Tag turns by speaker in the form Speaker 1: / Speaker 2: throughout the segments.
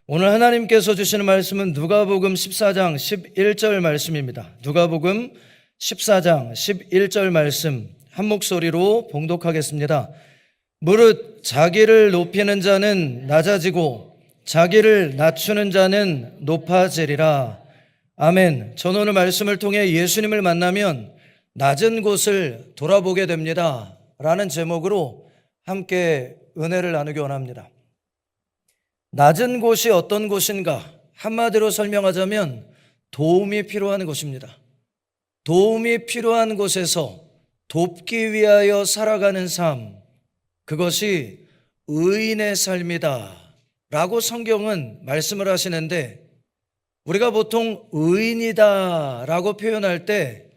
Speaker 1: 오늘 하나님께서 주시는 말씀은 누가복음 14장 11절 말씀입니다. 누가복음 14장 11절 말씀 한 목소리로 봉독하겠습니다. 무릇 자기를 높이는 자는 낮아지고 자기를 낮추는 자는 높아지리라. 아멘. 저는 오늘 말씀을 통해 예수님을 만나면 낮은 곳을 돌아보게 됩니다 라는 제목으로 함께 은혜를 나누기 원합니다. 낮은 곳이 어떤 곳인가? 한마디로 설명하자면 도움이 필요한 곳입니다. 도움이 필요한 곳에서 돕기 위하여 살아가는 삶, 그것이 의인의 삶이다 라고 성경은 말씀을 하시는데, 우리가 보통 의인이다 라고 표현할 때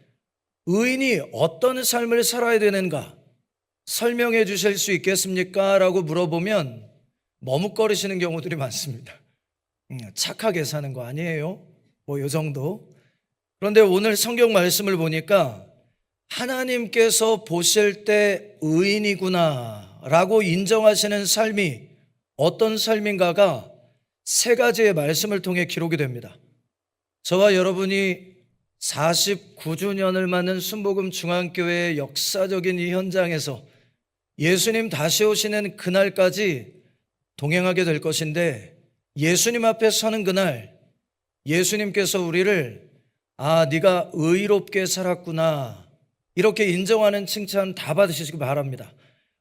Speaker 1: 의인이 어떤 삶을 살아야 되는가 설명해 주실 수 있겠습니까? 라고 물어보면 머뭇거리시는 경우들이 많습니다. 착하게 사는 거 아니에요? 뭐 요 정도. 그런데 오늘 성경 말씀을 보니까 하나님께서 보실 때 의인이구나 라고 인정하시는 삶이 어떤 삶인가가 세 가지의 말씀을 통해 기록이 됩니다. 저와 여러분이 49주년을 맞는 순복음 중앙교회의 역사적인 이 현장에서 예수님 다시 오시는 그날까지 동행하게 될 것인데, 예수님 앞에 서는 그날 예수님께서 우리를 네가 의롭게 살았구나 이렇게 인정하는 칭찬 다 받으시기 바랍니다.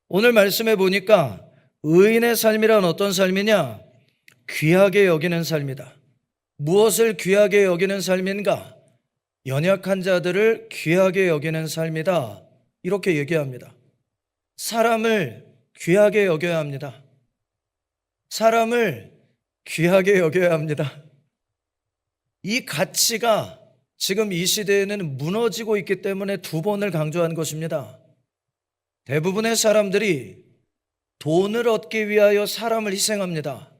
Speaker 1: 오늘 말씀해 보니까 의인의 삶이란 어떤 삶이냐? 귀하게 여기는 삶이다. 무엇을 귀하게 여기는 삶인가? 연약한 자들을 귀하게 여기는 삶이다 이렇게 얘기합니다. 사람을 귀하게 여겨야 합니다. 사람을 귀하게 여겨야 합니다. 이 가치가 지금 이 시대에는 무너지고 있기 때문에 두 번을 강조한 것입니다. 대부분의 사람들이 돈을 얻기 위하여 사람을 희생합니다.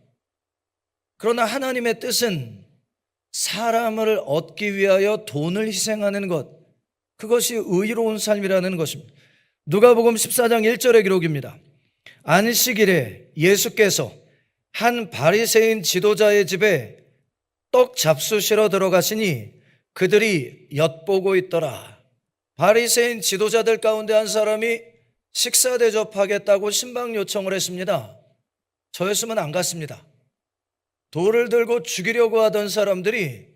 Speaker 1: 그러나 하나님의 뜻은 사람을 얻기 위하여 돈을 희생하는 것, 그것이 의로운 삶이라는 것입니다. 누가복음 14장 1절의 기록입니다. 안식일에 예수께서 한 바리새인 지도자의 집에 떡 잡수시러 들어가시니 그들이 엿보고 있더라. 바리새인 지도자들 가운데 한 사람이 식사 대접하겠다고 신방 요청을 했습니다. 저였으면 안 갔습니다. 돌을 들고 죽이려고 하던 사람들이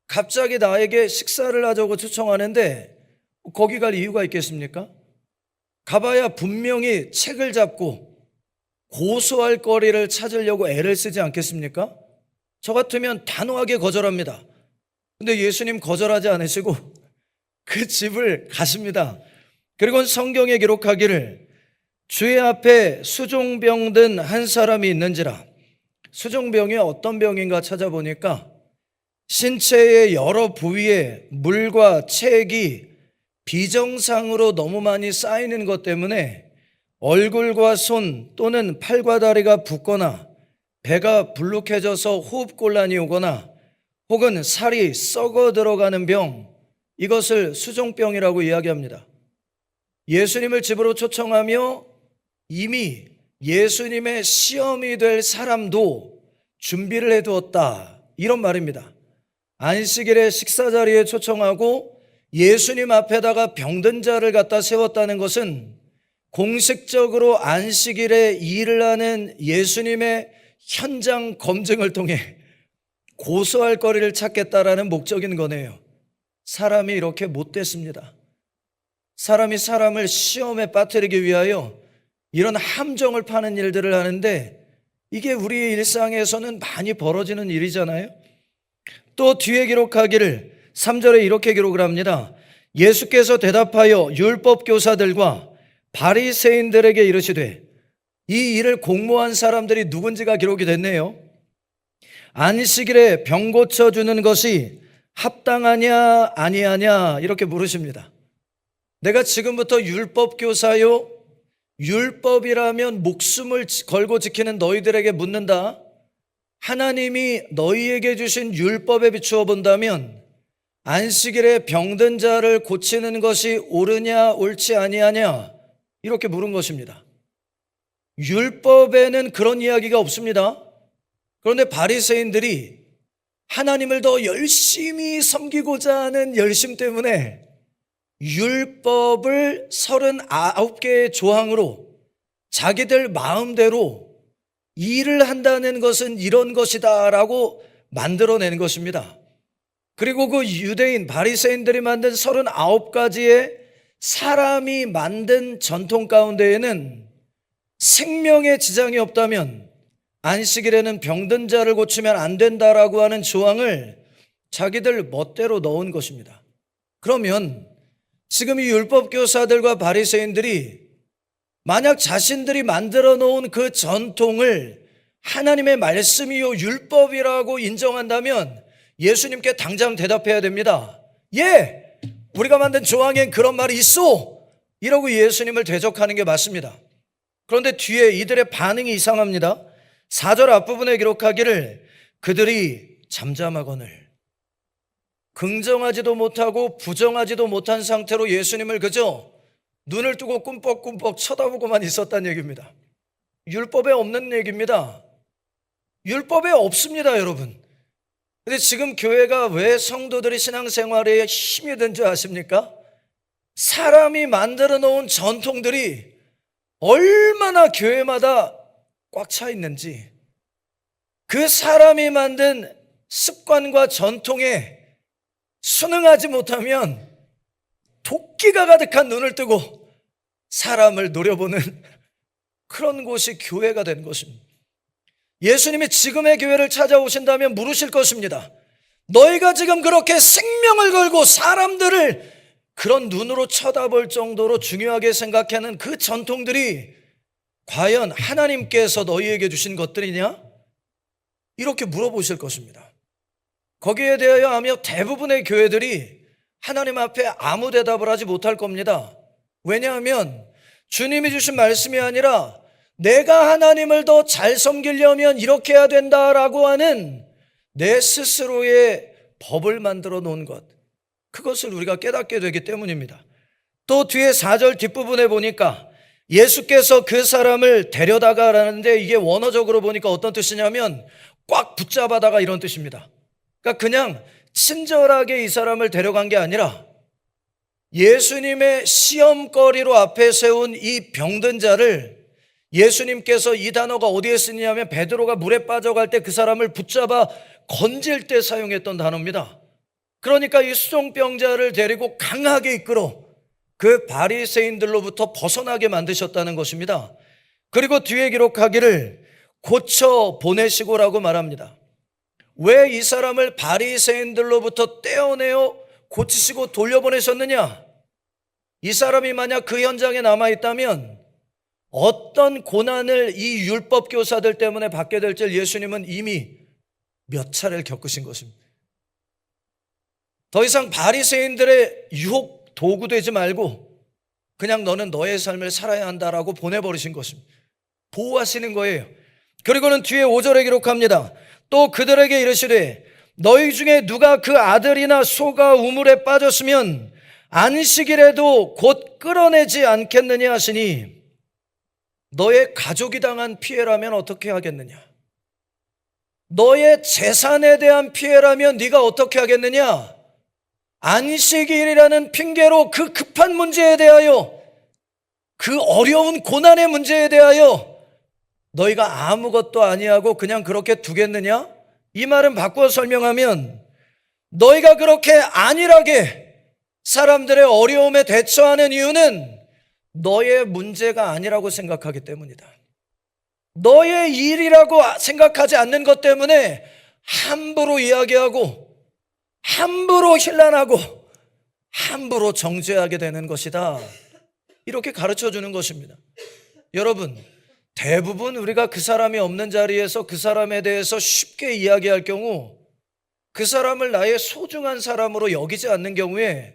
Speaker 1: 갑자기 나에게 식사를 하자고 초청하는데 거기 갈 이유가 있겠습니까? 가봐야 분명히 책을 잡고 고소할 거리를 찾으려고 애를 쓰지 않겠습니까? 저 같으면 단호하게 거절합니다. 근데 예수님 거절하지 않으시고 그 집을 가십니다. 그리고 성경에 기록하기를 주의 앞에 수종병 든 한 사람이 있는지라. 수종병이 어떤 병인가 찾아보니까 신체의 여러 부위에 물과 체액이 비정상으로 너무 많이 쌓이는 것 때문에 얼굴과 손 또는 팔과 다리가 붓거나 배가 불룩해져서 호흡곤란이 오거나 혹은 살이 썩어 들어가는 병, 이것을 수종병이라고 이야기합니다. 예수님을 집으로 초청하며 이미 예수님의 시험이 될 사람도 준비를 해두었다 이런 말입니다. 안식일에 식사 자리에 초청하고 예수님 앞에다가 병든 자를 갖다 세웠다는 것은 공식적으로 안식일에 일을 하는 예수님의 현장 검증을 통해 고소할 거리를 찾겠다라는 목적인 거네요. 사람이 이렇게 못됐습니다. 사람이 사람을 시험에 빠뜨리기 위하여 이런 함정을 파는 일들을 하는데, 이게 우리의 일상에서는 많이 벌어지는 일이잖아요. 또 뒤에 기록하기를 3절에 이렇게 기록을 합니다. 예수께서 대답하여 율법 교사들과 바리새인들에게 이르시되, 이 일을 공모한 사람들이 누군지가 기록이 됐네요. 안식일에 병 고쳐주는 것이 합당하냐 아니하냐 이렇게 물으십니다. 내가 지금부터 율법 교사요, 율법이라면 목숨을 걸고 지키는 너희들에게 묻는다. 하나님이 너희에게 주신 율법에 비추어 본다면 안식일에 병든 자를 고치는 것이 옳으냐 옳지 아니하냐 이렇게 물은 것입니다. 율법에는 그런 이야기가 없습니다. 그런데 바리새인들이 하나님을 더 열심히 섬기고자 하는 열심 때문에 율법을 39개의 조항으로 자기들 마음대로 일을 한다는 것은 이런 것이다 라고 만들어낸 것입니다. 그리고 그 유대인 바리새인들이 만든 39가지의 사람이 만든 전통 가운데에는 생명에 지장이 없다면 안식일에는 병든 자를 고치면 안 된다라고 하는 조항을 자기들 멋대로 넣은 것입니다. 그러면 지금 이 율법교사들과 바리새인들이 만약 자신들이 만들어 놓은 그 전통을 하나님의 말씀이요 율법이라고 인정한다면 예수님께 당장 대답해야 됩니다. 예! 우리가 만든 조항엔 그런 말이 있어! 이러고 예수님을 대적하는 게 맞습니다. 그런데 뒤에 이들의 반응이 이상합니다. 4절 앞부분에 기록하기를 그들이 잠잠하거늘 긍정하지도 못하고 부정하지도 못한 상태로 예수님을 그저 눈을 뜨고 꿈뻑꿈뻑 쳐다보고만 있었다는 얘기입니다. 율법에 없는 얘기입니다. 율법에 없습니다, 여러분. 근데 지금 교회가 왜 성도들이 신앙생활에 힘이 든 줄 아십니까? 사람이 만들어 놓은 전통들이 얼마나 교회마다 꽉 차 있는지, 그 사람이 만든 습관과 전통에 순응하지 못하면 도끼가 가득한 눈을 뜨고 사람을 노려보는 그런 곳이 교회가 된 것입니다. 예수님이 지금의 교회를 찾아오신다면 물으실 것입니다. 너희가 지금 그렇게 생명을 걸고 사람들을 그런 눈으로 쳐다볼 정도로 중요하게 생각하는 그 전통들이 과연 하나님께서 너희에게 주신 것들이냐? 이렇게 물어보실 것입니다. 거기에 대하여 아마 대부분의 교회들이 하나님 앞에 아무 대답을 하지 못할 겁니다. 왜냐하면 주님이 주신 말씀이 아니라 내가 하나님을 더 잘 섬기려면 이렇게 해야 된다라고 하는 내 스스로의 법을 만들어 놓은 것, 그것을 우리가 깨닫게 되기 때문입니다. 또 뒤에 4절 뒷부분에 보니까 예수께서 그 사람을 데려다가라는데 이게 원어적으로 보니까 어떤 뜻이냐면 꽉 붙잡아다가 이런 뜻입니다. 그러니까 그냥 친절하게 이 사람을 데려간 게 아니라 예수님의 시험거리로 앞에 세운 이 병든 자를 예수님께서 이 단어가 어디에 쓰냐면 베드로가 물에 빠져갈 때 그 사람을 붙잡아 건질 때 사용했던 단어입니다. 그러니까 이 수종병자를 데리고 강하게 이끌어 그 바리새인들로부터 벗어나게 만드셨다는 것입니다. 그리고 뒤에 기록하기를 고쳐 보내시고라고 말합니다. 왜 이 사람을 바리새인들로부터 떼어내어 고치시고 돌려보내셨느냐? 이 사람이 만약 그 현장에 남아있다면 어떤 고난을 이 율법 교사들 때문에 받게 될지 예수님은 이미 몇 차례를 겪으신 것입니다. 더 이상 바리새인들의 유혹 도구 되지 말고 그냥 너는 너의 삶을 살아야 한다라고 보내버리신 것입니다. 보호하시는 거예요. 그리고는 뒤에 5절에 기록합니다. 또 그들에게 이르시되 너희 중에 누가 그 아들이나 소가 우물에 빠졌으면 안식일에도 곧 끌어내지 않겠느냐 하시니 너의 가족이 당한 피해라면 어떻게 하겠느냐? 너의 재산에 대한 피해라면 네가 어떻게 하겠느냐? 안식일이라는 핑계로 그 급한 문제에 대하여, 그 어려운 고난의 문제에 대하여 너희가 아무것도 아니하고 그냥 그렇게 두겠느냐? 이 말은 바꾸어 설명하면 너희가 그렇게 안일하게 사람들의 어려움에 대처하는 이유는 너의 문제가 아니라고 생각하기 때문이다. 너의 일이라고 생각하지 않는 것 때문에 함부로 이야기하고 함부로 힐난하고 함부로 정죄하게 되는 것이다. 이렇게 가르쳐 주는 것입니다. 여러분, 대부분 우리가 그 사람이 없는 자리에서 그 사람에 대해서 쉽게 이야기할 경우 그 사람을 나의 소중한 사람으로 여기지 않는 경우에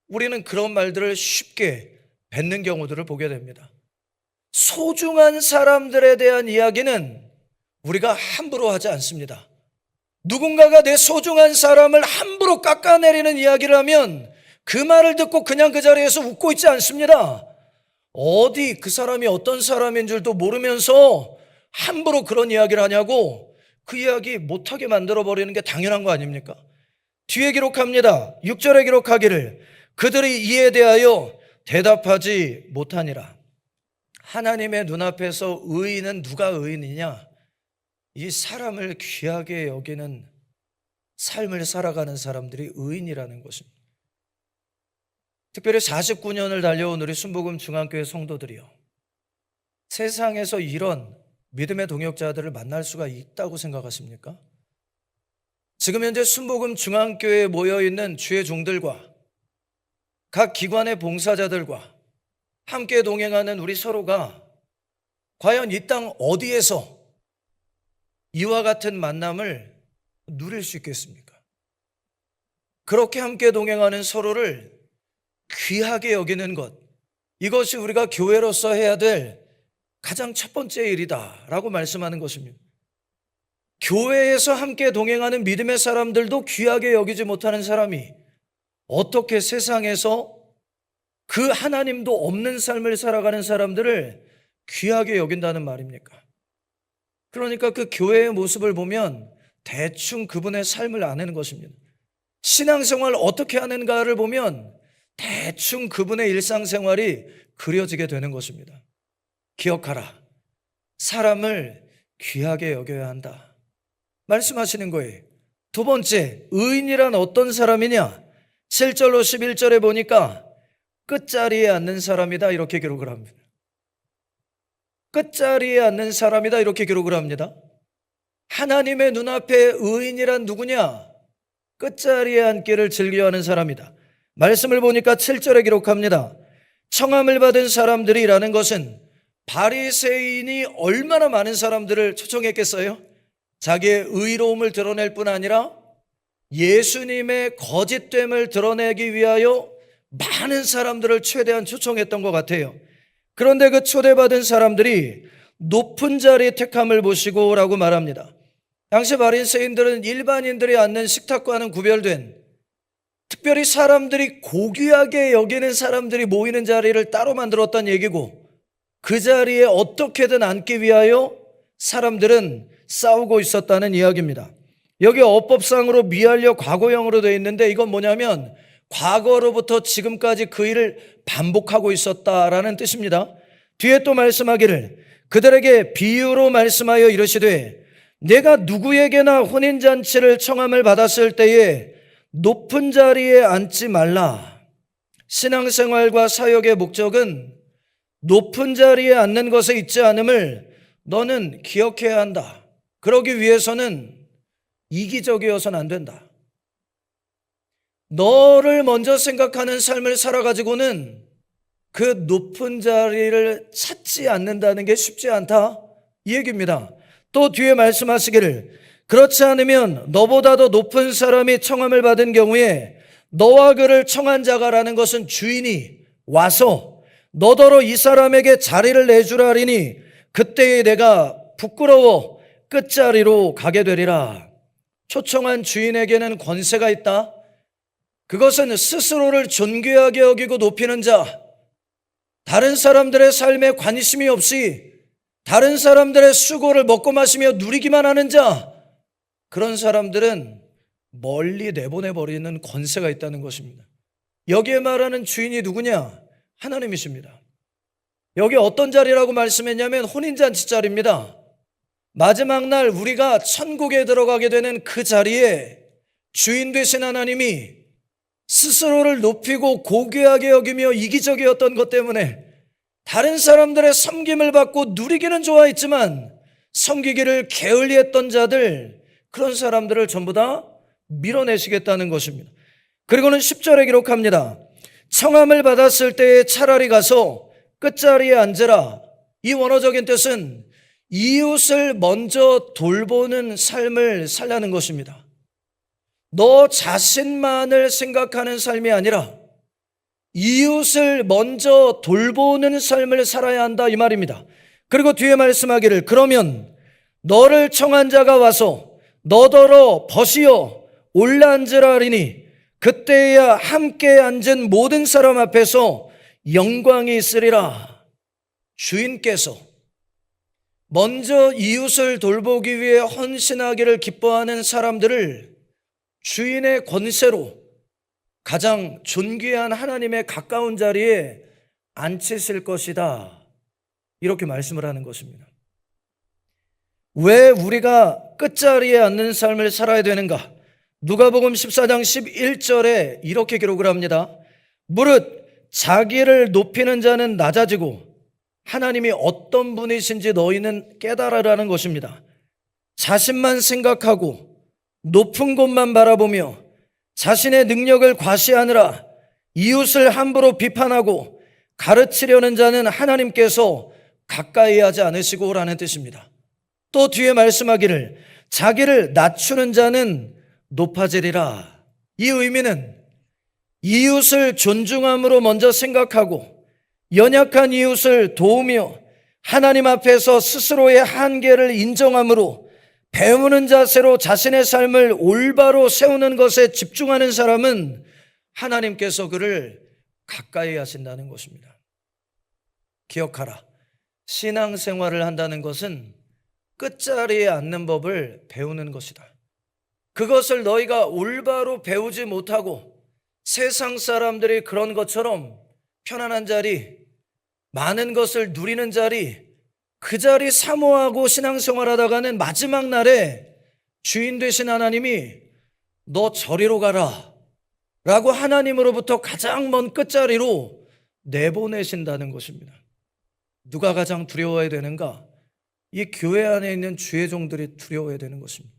Speaker 1: 우리는 그런 말들을 쉽게 뱉는 경우들을 보게 됩니다. 소중한 사람들에 대한 이야기는 우리가 함부로 하지 않습니다. 누군가가 내 소중한 사람을 함부로 깎아내리는 이야기를 하면 그 말을 듣고 그냥 그 자리에서 웃고 있지 않습니다. 어디 그 사람이 어떤 사람인 줄도 모르면서 함부로 그런 이야기를 하냐고, 그 이야기 못하게 만들어버리는 게 당연한 거 아닙니까? 뒤에 기록합니다. 6절에 기록하기를 그들이 이에 대하여 대답하지 못하니라. 하나님의 눈앞에서 의인은 누가 의인이냐? 이 사람을 귀하게 여기는 삶을 살아가는 사람들이 의인이라는 것입니다. 특별히 49년을 달려온 우리 순복음 중앙교회 성도들이요, 세상에서 이런 믿음의 동역자들을 만날 수가 있다고 생각하십니까? 지금 현재 순복음 중앙교회에 모여있는 주의 종들과 각 기관의 봉사자들과 함께 동행하는 우리 서로가 과연 이 땅 어디에서 이와 같은 만남을 누릴 수 있겠습니까? 그렇게 함께 동행하는 서로를 귀하게 여기는 것, 이것이 우리가 교회로서 해야 될 가장 첫 번째 일이다라고 말씀하는 것입니다. 교회에서 함께 동행하는 믿음의 사람들도 귀하게 여기지 못하는 사람이 어떻게 세상에서 그 하나님도 없는 삶을 살아가는 사람들을 귀하게 여긴다는 말입니까? 그러니까 그 교회의 모습을 보면 대충 그분의 삶을 아는 것입니다. 신앙생활 어떻게 하는가를 보면 대충 그분의 일상생활이 그려지게 되는 것입니다. 기억하라, 사람을 귀하게 여겨야 한다 말씀하시는 거예요. 두 번째, 의인이란 어떤 사람이냐? 7절로 11절에 보니까 끝자리에 앉는 사람이다 이렇게 기록을 합니다. 끝자리에 앉는 사람이다 이렇게 기록을 합니다. 하나님의 눈앞에 의인이란 누구냐? 끝자리에 앉기를 즐겨하는 사람이다. 말씀을 보니까 7절에 기록합니다. 청함을 받은 사람들이라는 것은 바리새인이 얼마나 많은 사람들을 초청했겠어요? 자기의 의로움을 드러낼 뿐 아니라 예수님의 거짓됨을 드러내기 위하여 많은 사람들을 최대한 초청했던 것 같아요. 그런데 그 초대받은 사람들이 높은 자리에 택함을 보시고 라고 말합니다. 당시 바리새인들은 일반인들이 앉는 식탁과는 구별된, 특별히 사람들이 고귀하게 여기는 사람들이 모이는 자리를 따로 만들었다는 얘기고, 그 자리에 어떻게든 앉기 위하여 사람들은 싸우고 있었다는 이야기입니다. 여기 어법상으로 미완료 과거형으로 되어 있는데 이건 뭐냐면 과거로부터 지금까지 그 일을 반복하고 있었다라는 뜻입니다. 뒤에 또 말씀하기를 그들에게 비유로 말씀하여 이르시되 내가 누구에게나 혼인잔치를 청함을 받았을 때에 높은 자리에 앉지 말라. 신앙생활과 사역의 목적은 높은 자리에 앉는 것에 있지 않음을 너는 기억해야 한다. 그러기 위해서는 이기적이어서는 안 된다. 너를 먼저 생각하는 삶을 살아가지고는 그 높은 자리를 찾지 않는다는 게 쉽지 않다 이 얘기입니다. 또 뒤에 말씀하시기를 그렇지 않으면 너보다 더 높은 사람이 청함을 받은 경우에 너와 그를 청한 자가라는 것은 주인이 와서 너더러 이 사람에게 자리를 내주라 하리니 그때에 내가 부끄러워 끝자리로 가게 되리라. 초청한 주인에게는 권세가 있다. 그것은 스스로를 존귀하게 여기고 높이는 자, 다른 사람들의 삶에 관심이 없이 다른 사람들의 수고를 먹고 마시며 누리기만 하는 자, 그런 사람들은 멀리 내보내버리는 권세가 있다는 것입니다. 여기에 말하는 주인이 누구냐? 하나님이십니다. 여기 어떤 자리라고 말씀했냐면 혼인잔치 자리입니다. 마지막 날 우리가 천국에 들어가게 되는 그 자리에 주인 되신 하나님이 스스로를 높이고 고귀하게 여기며 이기적이었던 것 때문에 다른 사람들의 섬김을 받고 누리기는 좋아했지만 섬기기를 게을리했던 자들, 그런 사람들을 전부 다 밀어내시겠다는 것입니다. 그리고는 10절에 기록합니다. 청함을 받았을 때에 차라리 가서 끝자리에 앉으라. 이 원어적인 뜻은 이웃을 먼저 돌보는 삶을 살라는 것입니다. 너 자신만을 생각하는 삶이 아니라 이웃을 먼저 돌보는 삶을 살아야 한다 이 말입니다. 그리고 뒤에 말씀하기를 그러면 너를 청한 자가 와서 너더러 벗이어 올라앉으라 하리니 그때야 함께 앉은 모든 사람 앞에서 영광이 있으리라. 주인께서 먼저 이웃을 돌보기 위해 헌신하기를 기뻐하는 사람들을 주인의 권세로 가장 존귀한 하나님의 가까운 자리에 앉히실 것이다. 이렇게 말씀을 하는 것입니다. 왜 우리가 끝자리에 앉는 삶을 살아야 되는가? 누가복음 14장 11절에 이렇게 기록을 합니다. 무릇 자기를 높이는 자는 낮아지고 하나님이 어떤 분이신지 너희는 깨달으라는 것입니다. 자신만 생각하고 높은 곳만 바라보며 자신의 능력을 과시하느라 이웃을 함부로 비판하고 가르치려는 자는 하나님께서 가까이 하지 않으시고라는 뜻입니다. 또 뒤에 말씀하기를 자기를 낮추는 자는 높아지리라. 이 의미는 이웃을 존중함으로 먼저 생각하고 연약한 이웃을 도우며 하나님 앞에서 스스로의 한계를 인정함으로 배우는 자세로 자신의 삶을 올바로 세우는 것에 집중하는 사람은 하나님께서 그를 가까이 하신다는 것입니다. 기억하라. 신앙생활을 한다는 것은 끝자리에 앉는 법을 배우는 것이다. 그것을 너희가 올바로 배우지 못하고 세상 사람들이 그런 것처럼 편안한 자리, 많은 것을 누리는 자리, 그 자리 사모하고 신앙생활 하다가는 마지막 날에 주인 되신 하나님이 너 저리로 가라 라고 하나님으로부터 가장 먼 끝자리로 내보내신다는 것입니다. 누가 가장 두려워해야 되는가? 이 교회 안에 있는 주의 종들이 두려워해야 되는 것입니다.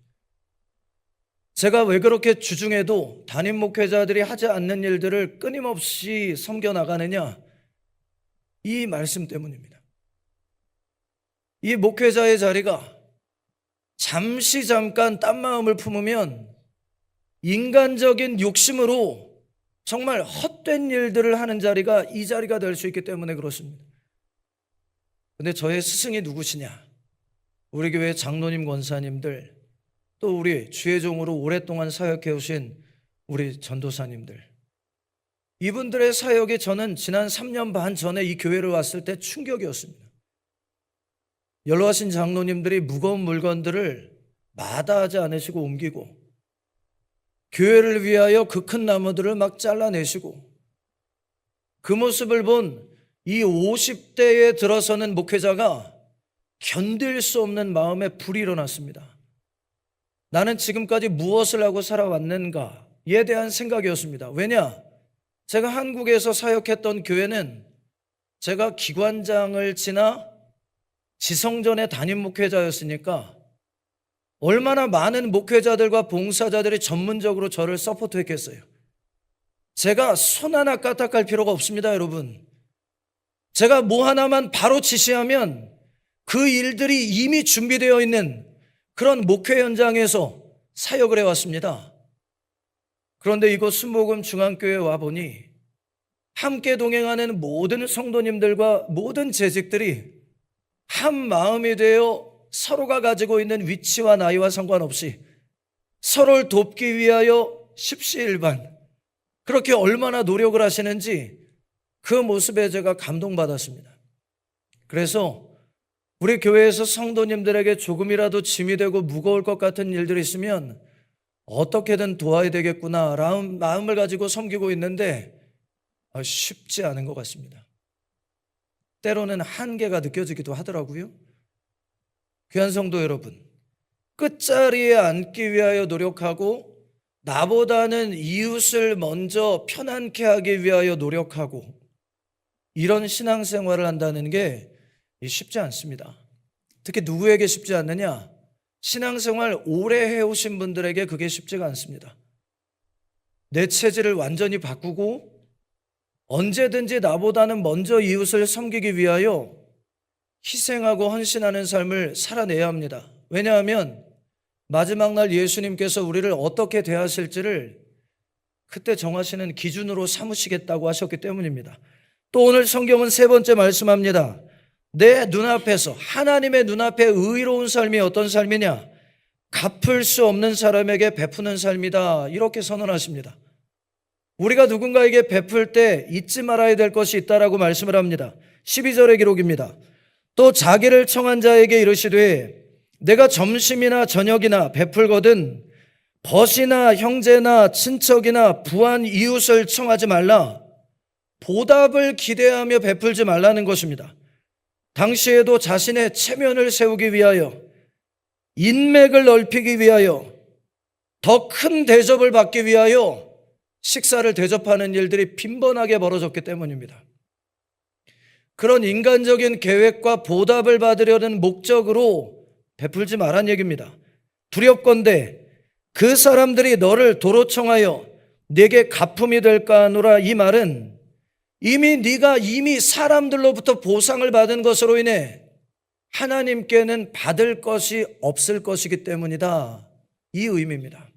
Speaker 1: 제가 왜 그렇게 주중에도 담임 목회자들이 하지 않는 일들을 끊임없이 섬겨나가느냐? 이 말씀 때문입니다. 이 목회자의 자리가 잠깐 딴 마음을 품으면 인간적인 욕심으로 정말 헛된 일들을 하는 자리가 이 자리가 될 수 있기 때문에 그렇습니다. 근데 저의 스승이 누구시냐? 우리 교회 장로님, 권사님들, 또 우리 주의 종으로 오랫동안 사역해 오신 우리 전도사님들, 이분들의 사역이 저는 지난 3년 반 전에 이 교회를 왔을 때 충격이었습니다. 연로하신 장로님들이 무거운 물건들을 마다하지 않으시고 옮기고 교회를 위하여 그 큰 나무들을 막 잘라내시고 그 모습을 본 이 50대에 들어서는 목회자가 견딜 수 없는 마음에 불이 일어났습니다. 나는 지금까지 무엇을 하고 살아왔는가에 대한 생각이었습니다. 왜냐? 제가 한국에서 사역했던 교회는 제가 기관장을 지나 지성전의 담임 목회자였으니까 얼마나 많은 목회자들과 봉사자들이 전문적으로 저를 서포트했겠어요. 제가 손 하나 까딱할 필요가 없습니다, 여러분. 제가 뭐 하나만 바로 지시하면 그 일들이 이미 준비되어 있는 그런 목회 현장에서 사역을 해왔습니다. 그런데 이곳 순복음 중앙교회에 와보니 함께 동행하는 모든 성도님들과 모든 재직들이 한 마음이 되어 서로가 가지고 있는 위치와 나이와 상관없이 서로를 돕기 위하여 십시일반 그렇게 얼마나 노력을 하시는지 그 모습에 제가 감동받았습니다. 그래서 우리 교회에서 성도님들에게 조금이라도 짐이 되고 무거울 것 같은 일들이 있으면 어떻게든 도와야 되겠구나라는 마음을 가지고 섬기고 있는데 쉽지 않은 것 같습니다. 때로는 한계가 느껴지기도 하더라고요. 귀한 성도 여러분, 끝자리에 앉기 위하여 노력하고 나보다는 이웃을 먼저 편안케 하기 위하여 노력하고 이런 신앙생활을 한다는 게 쉽지 않습니다. 특히 누구에게 쉽지 않느냐? 신앙생활 오래 해오신 분들에게 그게 쉽지가 않습니다. 내 체질을 완전히 바꾸고 언제든지 나보다는 먼저 이웃을 섬기기 위하여 희생하고 헌신하는 삶을 살아내야 합니다. 왜냐하면 마지막 날 예수님께서 우리를 어떻게 대하실지를 그때 정하시는 기준으로 삼으시겠다고 하셨기 때문입니다. 또 오늘 성경은 세 번째 말씀합니다. 내 눈앞에서, 하나님의 눈앞에 의로운 삶이 어떤 삶이냐? 갚을 수 없는 사람에게 베푸는 삶이다. 이렇게 선언하십니다. 우리가 누군가에게 베풀 때 잊지 말아야 될 것이 있다라고 말씀을 합니다. 12절의 기록입니다. 또 자기를 청한 자에게 이르시되 내가 점심이나 저녁이나 베풀거든 벗이나 형제나 친척이나 부한 이웃을 청하지 말라. 보답을 기대하며 베풀지 말라는 것입니다. 당시에도 자신의 체면을 세우기 위하여, 인맥을 넓히기 위하여, 더 큰 대접을 받기 위하여 식사를 대접하는 일들이 빈번하게 벌어졌기 때문입니다. 그런 인간적인 계획과 보답을 받으려는 목적으로 베풀지 말란 얘기입니다. 두렵건대 그 사람들이 너를 도로 청하여 네게 가품이 될까 하노라. 이 말은 네가 이미 사람들로부터 보상을 받은 것으로 인해 하나님께는 받을 것이 없을 것이기 때문이다. 이 의미입니다.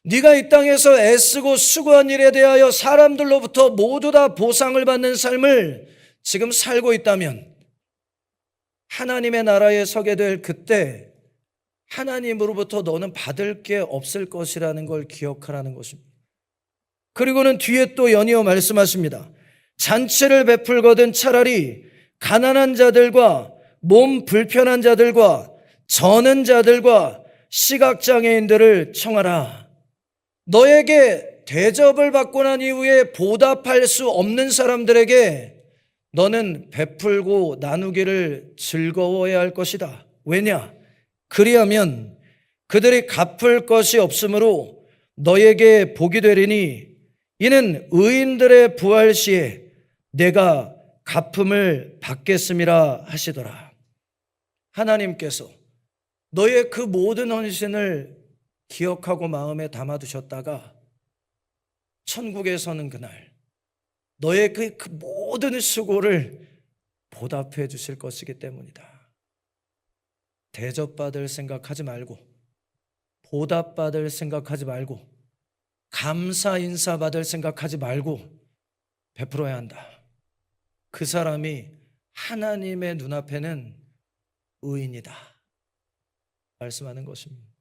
Speaker 1: 네가 이 땅에서 애쓰고 수고한 일에 대하여 사람들로부터 모두 다 보상을 받는 삶을 지금 살고 있다면 하나님의 나라에 서게 될 그때 하나님으로부터 너는 받을 게 없을 것이라는 걸 기억하라는 것입니다. 그리고는 뒤에 또 연이어 말씀하십니다. 잔치를 베풀거든 차라리 가난한 자들과 몸 불편한 자들과 저는 자들과 시각장애인들을 청하라. 너에게 대접을 받고 난 이후에 보답할 수 없는 사람들에게 너는 베풀고 나누기를 즐거워해야 할 것이다. 왜냐? 그리하면 그들이 갚을 것이 없으므로 너에게 복이 되리니 이는 의인들의 부활 시에 내가 갚음을 받겠음이라 하시더라. 하나님께서 너의 그 모든 헌신을 기억하고 마음에 담아두셨다가 천국에 서는 그날 너의 그 모든 수고를 보답해 주실 것이기 때문이다. 대접받을 생각하지 말고, 보답받을 생각하지 말고, 감사 인사 받을 생각하지 말고 베풀어야 한다. 그 사람이 하나님의 눈앞에는 의인이다 말씀하는 것입니다.